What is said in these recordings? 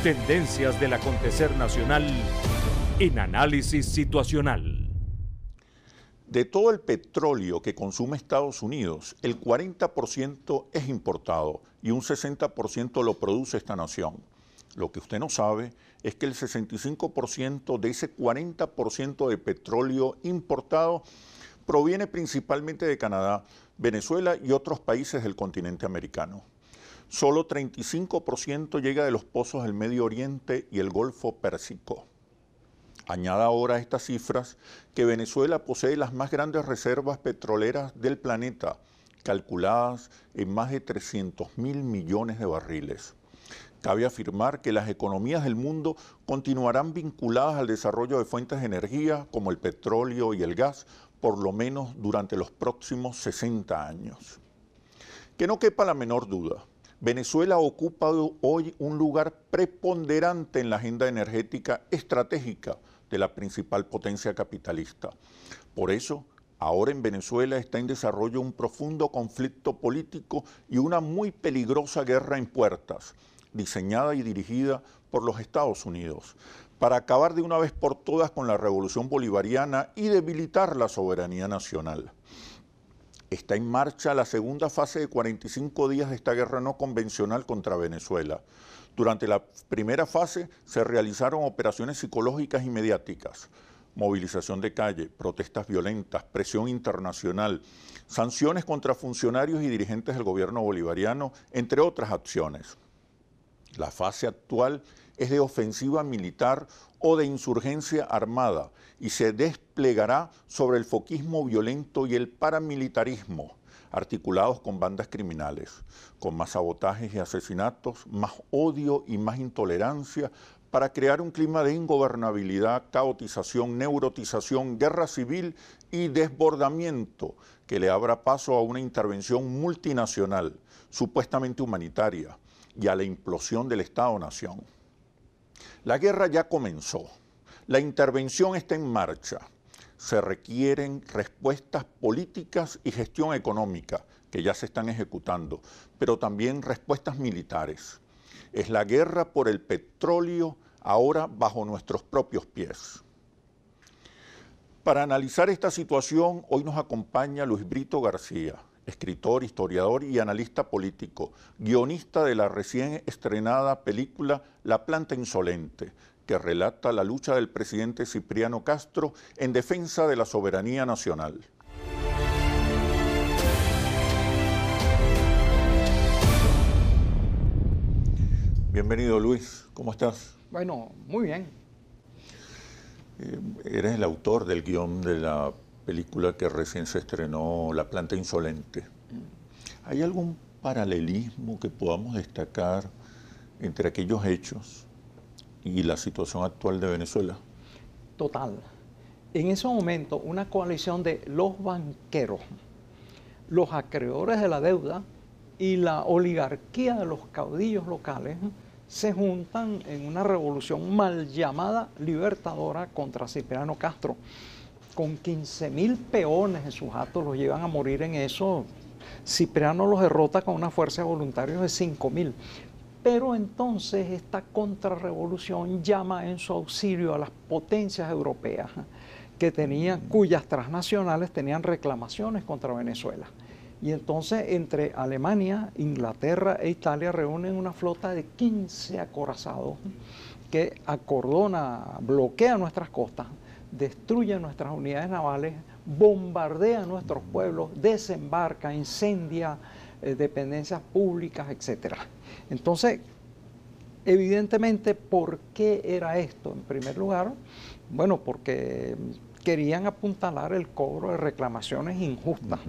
Tendencias del acontecer nacional en Análisis Situacional. De todo el petróleo que consume Estados Unidos, el 40% es importado y un 60% lo produce esta nación. Lo que usted no sabe es que el 65% de ese 40% de petróleo importado proviene principalmente de Canadá, Venezuela y otros países del continente americano. Solo 35% llega de los pozos del Medio Oriente y el Golfo Pérsico. Añada ahora a estas cifras que Venezuela posee las más grandes reservas petroleras del planeta, calculadas en más de 300.000 millones de barriles. Cabe afirmar que las economías del mundo continuarán vinculadas al desarrollo de fuentes de energía como el petróleo y el gas, por lo menos durante los próximos 60 años. Que no quepa la menor duda, Venezuela ocupa hoy un lugar preponderante en la agenda energética estratégica de la principal potencia capitalista. Por eso, ahora en Venezuela está en desarrollo un profundo conflicto político y una muy peligrosa guerra en puertas, diseñada y dirigida por los Estados Unidos, para acabar de una vez por todas con la revolución bolivariana y debilitar la soberanía nacional. Está en marcha la segunda fase de 45 días de esta guerra no convencional contra Venezuela. Durante la primera fase se realizaron operaciones psicológicas y mediáticas, movilización de calle, protestas violentas, presión internacional, sanciones contra funcionarios y dirigentes del gobierno bolivariano, entre otras acciones. La fase actual es de ofensiva militar o de insurgencia armada y se desplegará sobre el foquismo violento y el paramilitarismo, articulados con bandas criminales, con más sabotajes y asesinatos, más odio y más intolerancia, para crear un clima de ingobernabilidad, caotización, neurotización, guerra civil y desbordamiento que le abra paso a una intervención multinacional, supuestamente humanitaria, y a la implosión del Estado-Nación. La guerra ya comenzó, la intervención está en marcha. Se requieren respuestas políticas y gestión económica que ya se están ejecutando, pero también respuestas militares. Es la guerra por el petróleo ahora bajo nuestros propios pies. Para analizar esta situación, hoy nos acompaña Luis Brito García, escritor, historiador y analista político, guionista de la recién estrenada película La Planta Insolente, que relata la lucha del presidente Cipriano Castro en defensa de la soberanía nacional. Bienvenido, Luis. ¿Cómo estás? Bueno, muy bien. Eres el autor del guión de la película que recién se estrenó, La Planta Insolente. ¿Hay algún paralelismo que podamos destacar entre aquellos hechos y la situación actual de Venezuela? Total. En ese momento, una coalición de los banqueros, los acreedores de la deuda y la oligarquía de los caudillos locales se juntan en una revolución mal llamada libertadora contra Cipriano Castro. Con 15.000 peones en sus actos, los llevan a morir en eso. Cipriano los derrota con una fuerza de voluntarios de 5.000. Pero entonces esta contrarrevolución llama en su auxilio a las potencias europeas cuyas transnacionales tenían reclamaciones contra Venezuela. Y entonces entre Alemania, Inglaterra e Italia reúnen una flota de 15 acorazados que bloquea nuestras costas, destruye nuestras unidades navales, bombardea nuestros pueblos, desembarca, incendia dependencias públicas, etc. Entonces, evidentemente, ¿por qué era esto? En primer lugar, bueno, porque querían apuntalar el cobro de reclamaciones injustas.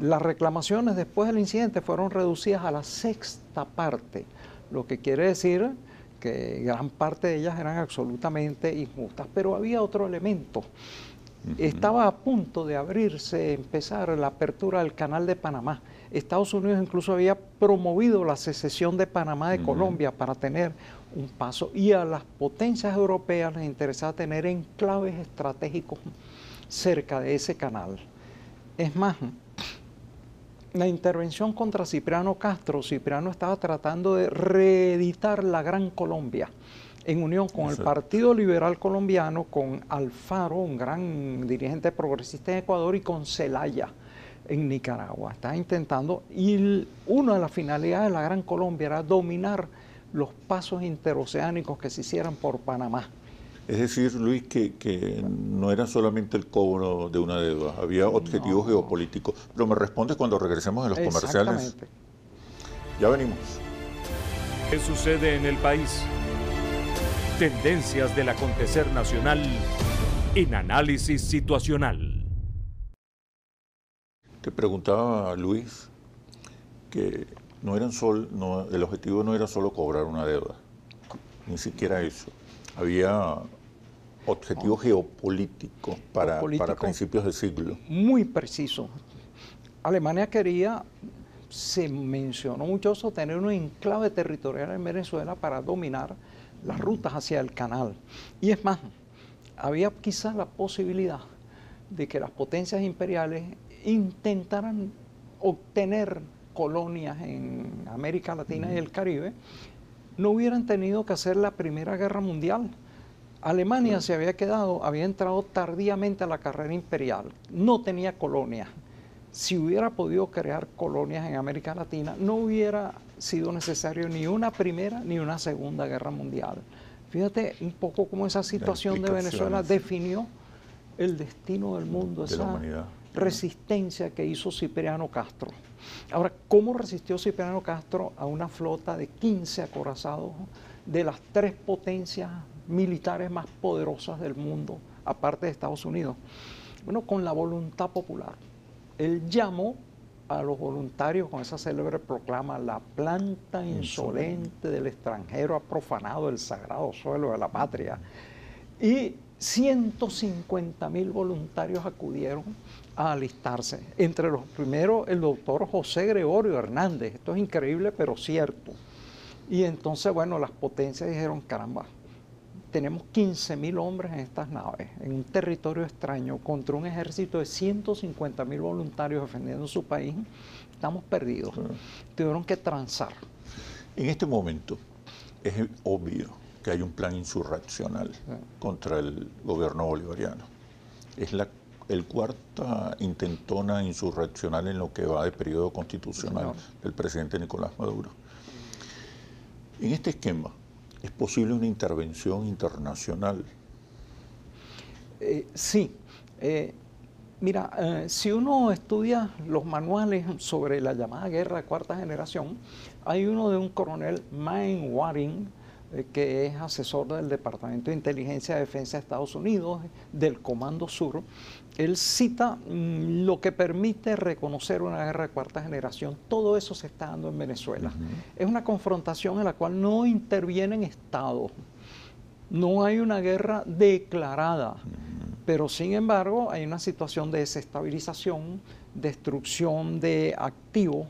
Las reclamaciones después del incidente fueron reducidas a la sexta parte, lo que quiere decir que gran parte de ellas eran absolutamente injustas. Pero había otro elemento. Estaba a punto de empezar la apertura del Canal de Panamá. Estados Unidos incluso había promovido la secesión de Panamá de Colombia para tener un paso, y a las potencias europeas les interesaba tener enclaves estratégicos cerca de ese canal. Es más, la intervención contra Cipriano Castro, Cipriano estaba tratando de reeditar la Gran Colombia en unión con el Partido Liberal Colombiano, con Alfaro, un gran dirigente progresista en Ecuador, y con Zelaya en Nicaragua. Estaba intentando, y una de las finalidades de la Gran Colombia era dominar los pasos interoceánicos que se hicieran por Panamá. Es decir, Luis, que no era solamente el cobro de una deuda, había objetivos geopolíticos. Pero me respondes cuando regresemos de los comerciales. Ya venimos. ¿Qué sucede en el país? Tendencias del acontecer nacional en Análisis Situacional. Te preguntaba, Luis, que el objetivo no era solo cobrar una deuda, ni siquiera eso. Había objetivos geopolíticos para principios de siglo. Muy preciso. Alemania quería, se mencionó mucho eso, tener un enclave territorial en Venezuela para dominar las rutas hacia el canal. Y es más, había quizás la posibilidad de que las potencias imperiales intentaran obtener colonias en América Latina y el Caribe, no hubieran tenido que hacer la Primera Guerra Mundial. Alemania se había entrado tardíamente a la carrera imperial, no tenía colonias. Si hubiera podido crear colonias en América Latina, no hubiera sido necesario ni una Primera ni una Segunda Guerra Mundial. Fíjate un poco cómo esa situación de Venezuela definió el destino del mundo, esa resistencia que hizo Cipriano Castro. Ahora, ¿cómo resistió Cipriano Castro a una flota de 15 acorazados de las 3 potencias militares más poderosas del mundo, aparte de Estados Unidos? Bueno, con la voluntad popular. Él llamó a los voluntarios con esa célebre proclama: la planta insolente del extranjero ha profanado el sagrado suelo de la patria. Y 150.000 voluntarios acudieron a alistarse. Entre los primeros, el doctor José Gregorio Hernández. Esto es increíble, pero cierto. Y entonces, bueno, las potencias dijeron: caramba, tenemos 15.000 hombres en estas naves, en un territorio extraño, contra un ejército de 150.000 voluntarios defendiendo su país. Estamos perdidos. Tuvieron que transar. En este momento es obvio que hay un plan insurreccional contra el gobierno bolivariano. Es el cuarta intentona insurreccional en lo que va de periodo constitucional del presidente Nicolás Maduro. En este esquema, ¿es posible una intervención internacional? Sí. Mira, si uno estudia los manuales sobre la llamada guerra de cuarta generación, hay uno de un coronel Mainwaring, que es asesor del Departamento de Inteligencia y Defensa de Estados Unidos, del Comando Sur. Él cita lo que permite reconocer una guerra de cuarta generación. Todo eso se está dando en Venezuela. Es una confrontación en la cual no intervienen estados. No hay una guerra declarada, pero sin embargo hay una situación de desestabilización, destrucción de activos.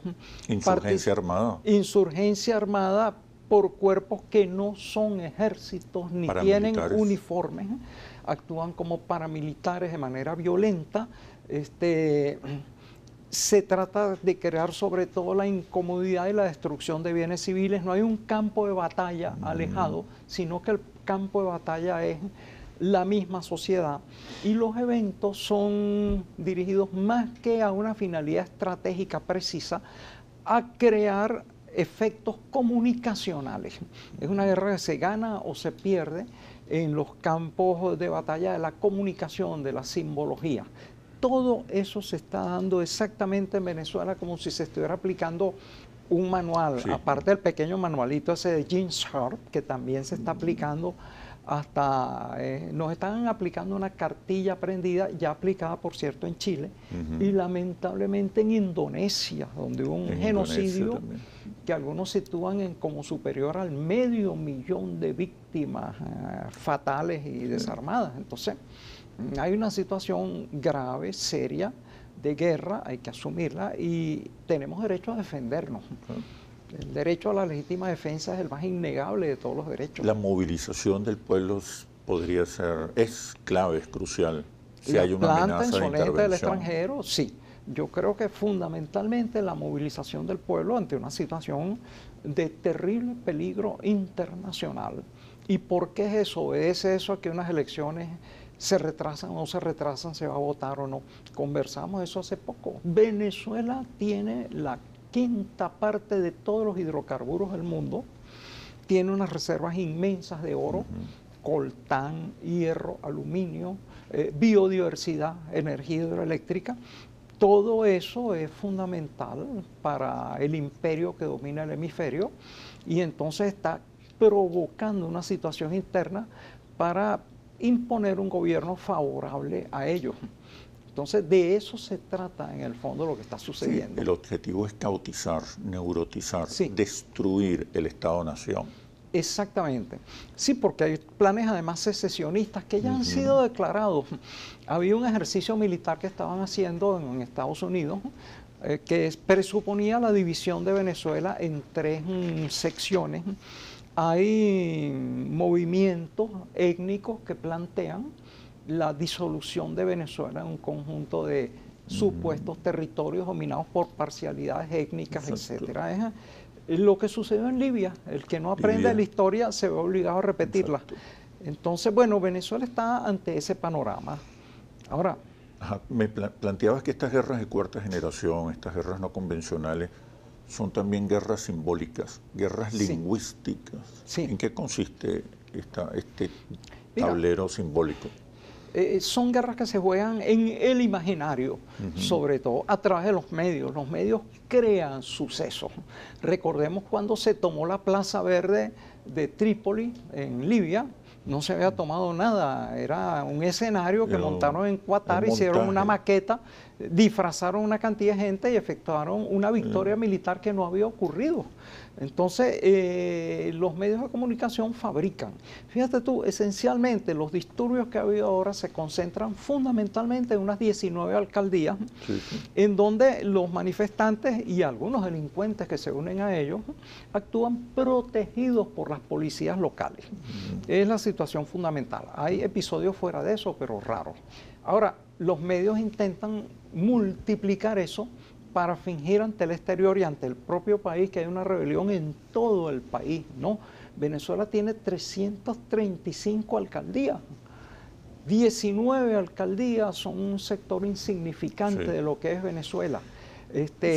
Insurgencia armada. Insurgencia armada por cuerpos que no son ejércitos ni tienen uniformes, actúan como paramilitares de manera violenta. Se trata de crear sobre todo la incomodidad y la destrucción de bienes civiles. No hay un campo de batalla alejado, sino que el campo de batalla es la misma sociedad, y los eventos son dirigidos más que a una finalidad estratégica precisa, a crear efectos comunicacionales. Es una guerra que se gana o se pierde en los campos de batalla de la comunicación, de la simbología. Todo eso se está dando exactamente en Venezuela como si se estuviera aplicando un manual, aparte del pequeño manualito ese de Gene Sharp, que también se está aplicando hasta, nos están aplicando una cartilla aprendida, ya aplicada por cierto en Chile, y lamentablemente en Indonesia, donde hubo un genocidio que algunos sitúan como superior al 500.000 de víctimas fatales y desarmadas. Entonces, hay una situación grave, seria, de guerra, hay que asumirla, y tenemos derecho a defendernos. El derecho a la legítima defensa es el más innegable de todos los derechos. La movilización del pueblo podría ser, es clave, es crucial. Si hay una amenaza de intervención. Del extranjero, sí. Yo creo que fundamentalmente la movilización del pueblo ante una situación de terrible peligro internacional. ¿Y por qué es eso? ¿Es eso a que unas elecciones se retrasan o no se retrasan, se va a votar o no? Conversamos eso hace poco. Venezuela tiene la quinta parte de todos los hidrocarburos del mundo, tiene unas reservas inmensas de oro, coltán, hierro, aluminio, biodiversidad, energía hidroeléctrica. Todo eso es fundamental para el imperio que domina el hemisferio y entonces está provocando una situación interna para imponer un gobierno favorable a ellos. Entonces, de eso se trata en el fondo lo que está sucediendo. Sí, el objetivo es cautizar, neurotizar, sí, destruir el Estado-Nación. Exactamente. Sí, porque hay planes además secesionistas que ya han sido declarados. Había un ejercicio militar que estaban haciendo en Estados Unidos que presuponía la división de Venezuela en 3 secciones. Hay movimientos étnicos que plantean la disolución de Venezuela en un conjunto de supuestos territorios dominados por parcialidades étnicas, etcétera. Es lo que sucedió en Libia. El que no aprende la historia se ve obligado a repetirla. Exacto. Entonces, bueno, Venezuela está ante ese panorama. Ahora... me planteabas que estas guerras de cuarta generación, estas guerras no convencionales, son también guerras simbólicas, guerras lingüísticas. Sí. ¿En qué consiste este tablero simbólico? Son guerras que se juegan en el imaginario, sobre todo a través de los medios. Los medios crean sucesos. Recordemos cuando se tomó la Plaza Verde de Trípoli, en Libia. No se había tomado nada, era un escenario que montaron en Qatar, hicieron una maqueta, disfrazaron una cantidad de gente y efectuaron una victoria militar que no había ocurrido. Entonces, los medios de comunicación fabrican. Fíjate tú, esencialmente los disturbios que ha habido ahora se concentran fundamentalmente en unas 19 alcaldías, en donde los manifestantes y algunos delincuentes que se unen a ellos actúan protegidos por las policías locales. Es la situación fundamental. Hay episodios fuera de eso, pero raros. Ahora, los medios intentan multiplicar eso para fingir ante el exterior y ante el propio país que hay una rebelión en todo el país, ¿no? Venezuela tiene 335 alcaldías. 19 alcaldías son un sector insignificante de lo que es Venezuela.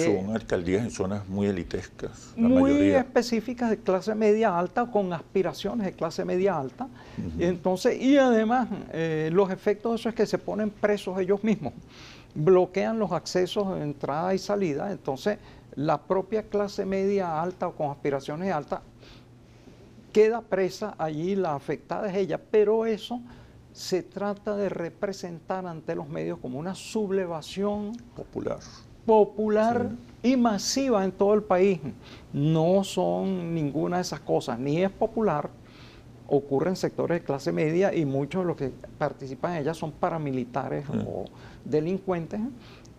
Son alcaldías en zonas muy elitescas, la muy mayoría. específicas de clase media alta, con aspiraciones de clase media alta. Entonces, y además, los efectos de eso es que se ponen presos ellos mismos, bloquean los accesos de entrada y salida. Entonces, la propia clase media alta o con aspiraciones altas queda presa allí, la afectada es ella, pero eso se trata de representar ante los medios como una sublevación popular y masiva en todo el país. No son ninguna de esas cosas, ni es popular, ocurre en sectores de clase media y muchos de los que participan en ella son paramilitares o delincuentes,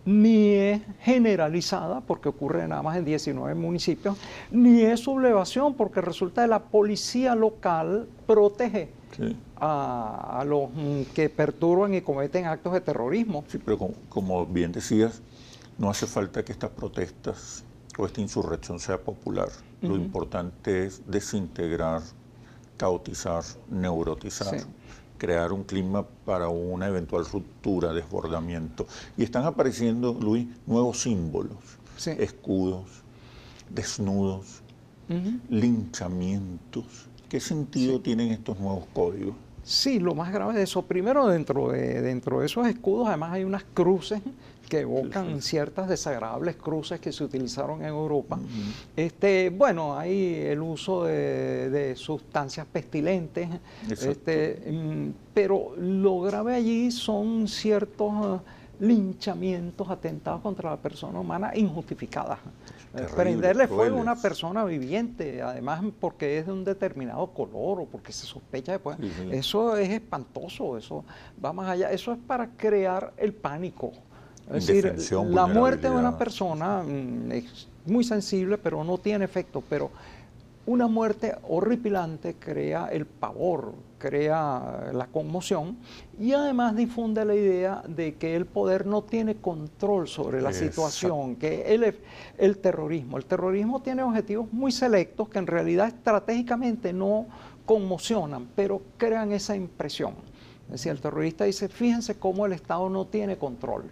ni es generalizada porque ocurre nada más en 19 municipios, ni es sublevación porque resulta que la policía local protege a los que perturban y cometen actos de terrorismo. Sí, pero como bien decías, no hace falta que estas protestas o esta insurrección sea popular. Lo importante es desintegrar, caotizar, neurotizar, crear un clima para una eventual ruptura, desbordamiento. Y están apareciendo, Luis, nuevos símbolos, escudos, desnudos, linchamientos. ¿Qué sentido tienen estos nuevos códigos? Sí, lo más grave de eso, primero dentro de esos escudos además hay unas cruces que evocan ciertas desagradables cruces que se utilizaron en Europa. Bueno, hay el uso de sustancias pestilentes, pero lo grave allí son ciertos linchamientos, atentados contra la persona humana injustificadas. Prenderle fuego a una persona viviente, además porque es de un determinado color o porque se sospecha después, eso es espantoso, eso va más allá, eso es para crear el pánico. Es decir, la muerte de una persona es muy sensible, pero no tiene efecto, pero una muerte horripilante crea el pavor, crea la conmoción y además difunde la idea de que el poder no tiene control sobre la situación, que el terrorismo tiene objetivos muy selectos que en realidad estratégicamente no conmocionan, pero crean esa impresión. Es decir, el terrorista dice, fíjense cómo el Estado no tiene control.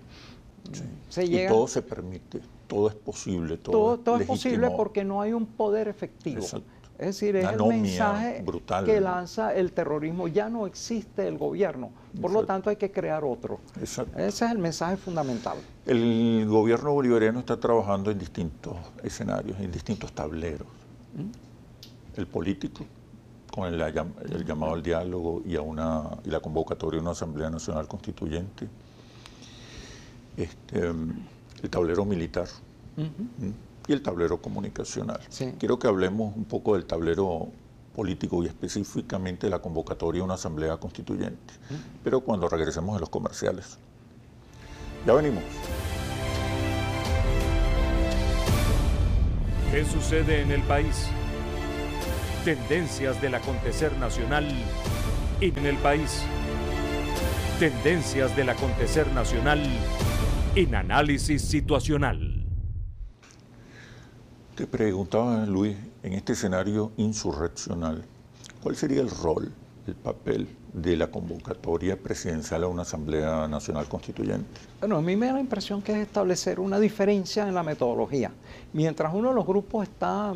Sí. Y todo se permite, todo es posible, todo es posible porque no hay un poder efectivo. Exacto. Es decir, es el mensaje brutal que lanza el terrorismo. Ya no existe el gobierno, por lo tanto hay que crear otro. Exacto. Ese es el mensaje fundamental. El gobierno bolivariano está trabajando en distintos escenarios, en distintos tableros. El político, con el llamado al diálogo y la convocatoria a una Asamblea Nacional Constituyente. El tablero militar y el tablero comunicacional. Sí. Quiero que hablemos un poco del tablero político y específicamente de la convocatoria a una Asamblea Constituyente, pero cuando regresemos a los comerciales. Ya venimos. ¿Qué sucede en el país? Tendencias del acontecer nacional en el país. Tendencias del acontecer nacional en análisis situacional. Te preguntaba, Luis, en este escenario insurreccional, ¿cuál sería el rol, el papel de la convocatoria presidencial a una Asamblea Nacional Constituyente? Bueno, a mí me da la impresión que es establecer una diferencia en la metodología. Mientras uno de los grupos está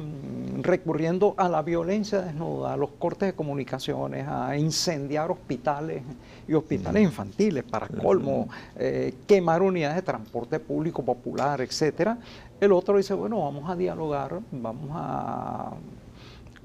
recurriendo a la violencia desnuda, a los cortes de comunicaciones, a incendiar hospitales y hospitales infantiles, para colmo, quemar unidades de transporte público popular, etcétera, el otro dice, bueno, vamos a dialogar, vamos a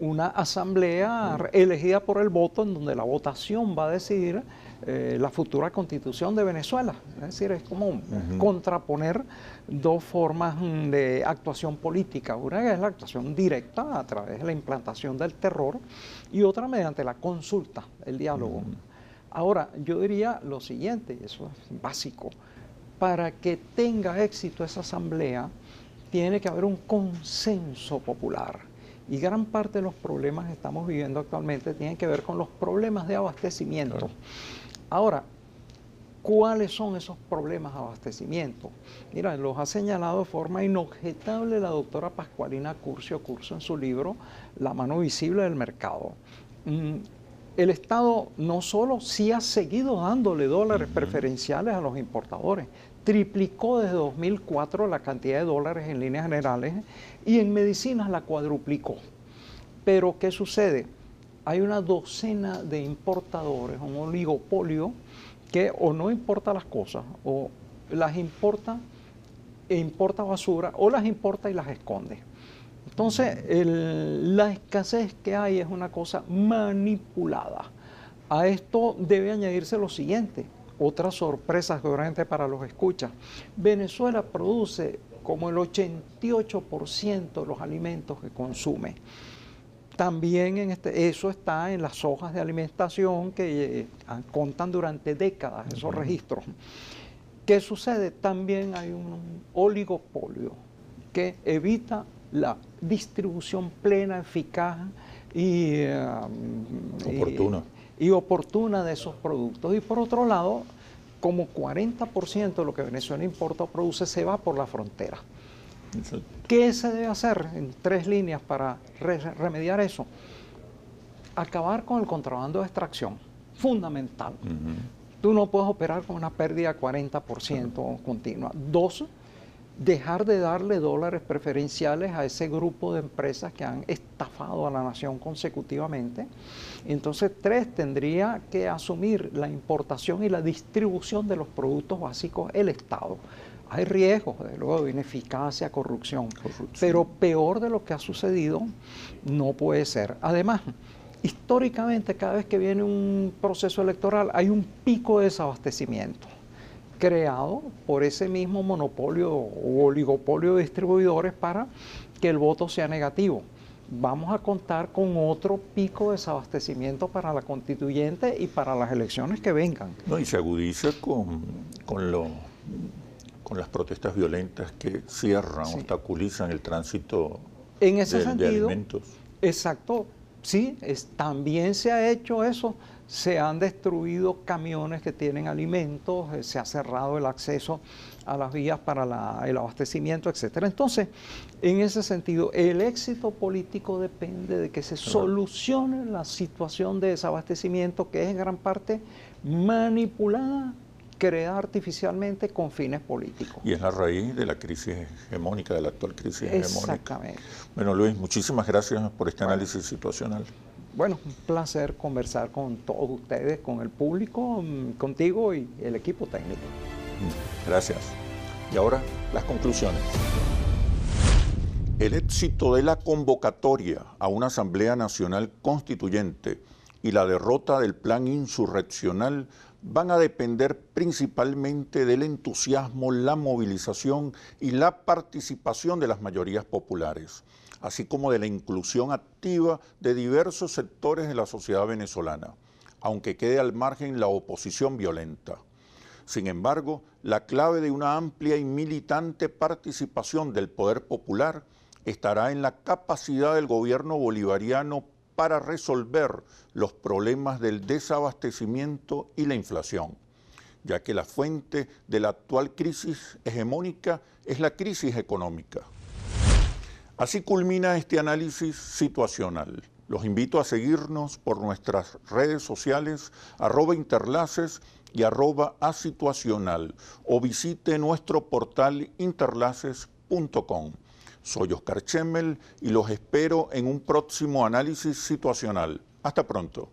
una asamblea elegida por el voto, en donde la votación va a decidir la futura constitución de Venezuela. Es decir, es como contraponer dos formas de actuación política. Una es la actuación directa a través de la implantación del terror y otra mediante la consulta, el diálogo. Ahora, yo diría lo siguiente, y eso es básico, para que tenga éxito esa asamblea, tiene que haber un consenso popular. Y gran parte de los problemas que estamos viviendo actualmente tienen que ver con los problemas de abastecimiento. Claro. Ahora, ¿cuáles son esos problemas de abastecimiento? Mira, los ha señalado de forma inobjetable la doctora Pascualina Curcio en su libro La mano visible del mercado. El Estado no solo sí ha seguido dándole dólares preferenciales a los importadores, triplicó desde 2004 la cantidad de dólares en líneas generales y en medicinas la cuadruplicó. Pero, ¿qué sucede? Hay una docena de importadores, un oligopolio, que o no importa las cosas, o las importa e importa basura, o las importa y las esconde. Entonces, la escasez que hay es una cosa manipulada. A esto debe añadirse lo siguiente. Otra sorpresa seguramente para los escuchas. Venezuela produce como el 88% de los alimentos que consume. También eso está en las hojas de alimentación que contan durante décadas esos registros. ¿Qué sucede? También hay un oligopolio que evita la distribución plena, eficaz y oportuna de esos productos. Y por otro lado, como 40% de lo que Venezuela importa o produce se va por la frontera. Exacto. ¿Qué se debe hacer en 3 líneas para remediar eso? Acabar con el contrabando de extracción, fundamental. Tú no puedes operar con una pérdida de 40% continua. 2, dejar de darle dólares preferenciales a ese grupo de empresas que han estafado a la nación consecutivamente. Entonces, 3, tendría que asumir la importación y la distribución de los productos básicos el Estado. Hay riesgos, desde luego, de ineficacia, corrupción, pero peor de lo que ha sucedido no puede ser. Además, históricamente, cada vez que viene un proceso electoral, hay un pico de desabastecimiento creado por ese mismo monopolio o oligopolio de distribuidores para que el voto sea negativo. Vamos a contar con otro pico de desabastecimiento para la constituyente y para las elecciones que vengan. No, y se agudiza con las protestas violentas que cierran, obstaculizan el tránsito de alimentos. Exacto, sí, también se ha hecho eso. Se han destruido camiones que tienen alimentos, se ha cerrado el acceso a las vías para el abastecimiento, etcétera. Entonces, en ese sentido, el éxito político depende de que se solucione la situación de desabastecimiento, que es en gran parte manipulada, creada artificialmente con fines políticos. Y es la raíz de la crisis hegemónica, de la actual crisis hegemónica. Exactamente. Bueno, Luis, muchísimas gracias por este análisis situacional. Bueno, un placer conversar con todos ustedes, con el público, contigo y el equipo técnico. Gracias. Y ahora, las conclusiones. El éxito de la convocatoria a una Asamblea Nacional Constituyente y la derrota del plan insurreccional van a depender principalmente del entusiasmo, la movilización y la participación de las mayorías populares, así como de la inclusión activa de diversos sectores de la sociedad venezolana, aunque quede al margen la oposición violenta. Sin embargo, la clave de una amplia y militante participación del poder popular estará en la capacidad del gobierno bolivariano para resolver los problemas del desabastecimiento y la inflación, ya que la fuente de la actual crisis hegemónica es la crisis económica. Así culmina este análisis situacional. Los invito a seguirnos por nuestras redes sociales @interlaces y @asituacional o visite nuestro portal interlaces.com. Soy Oscar Chemmel y los espero en un próximo análisis situacional. Hasta pronto.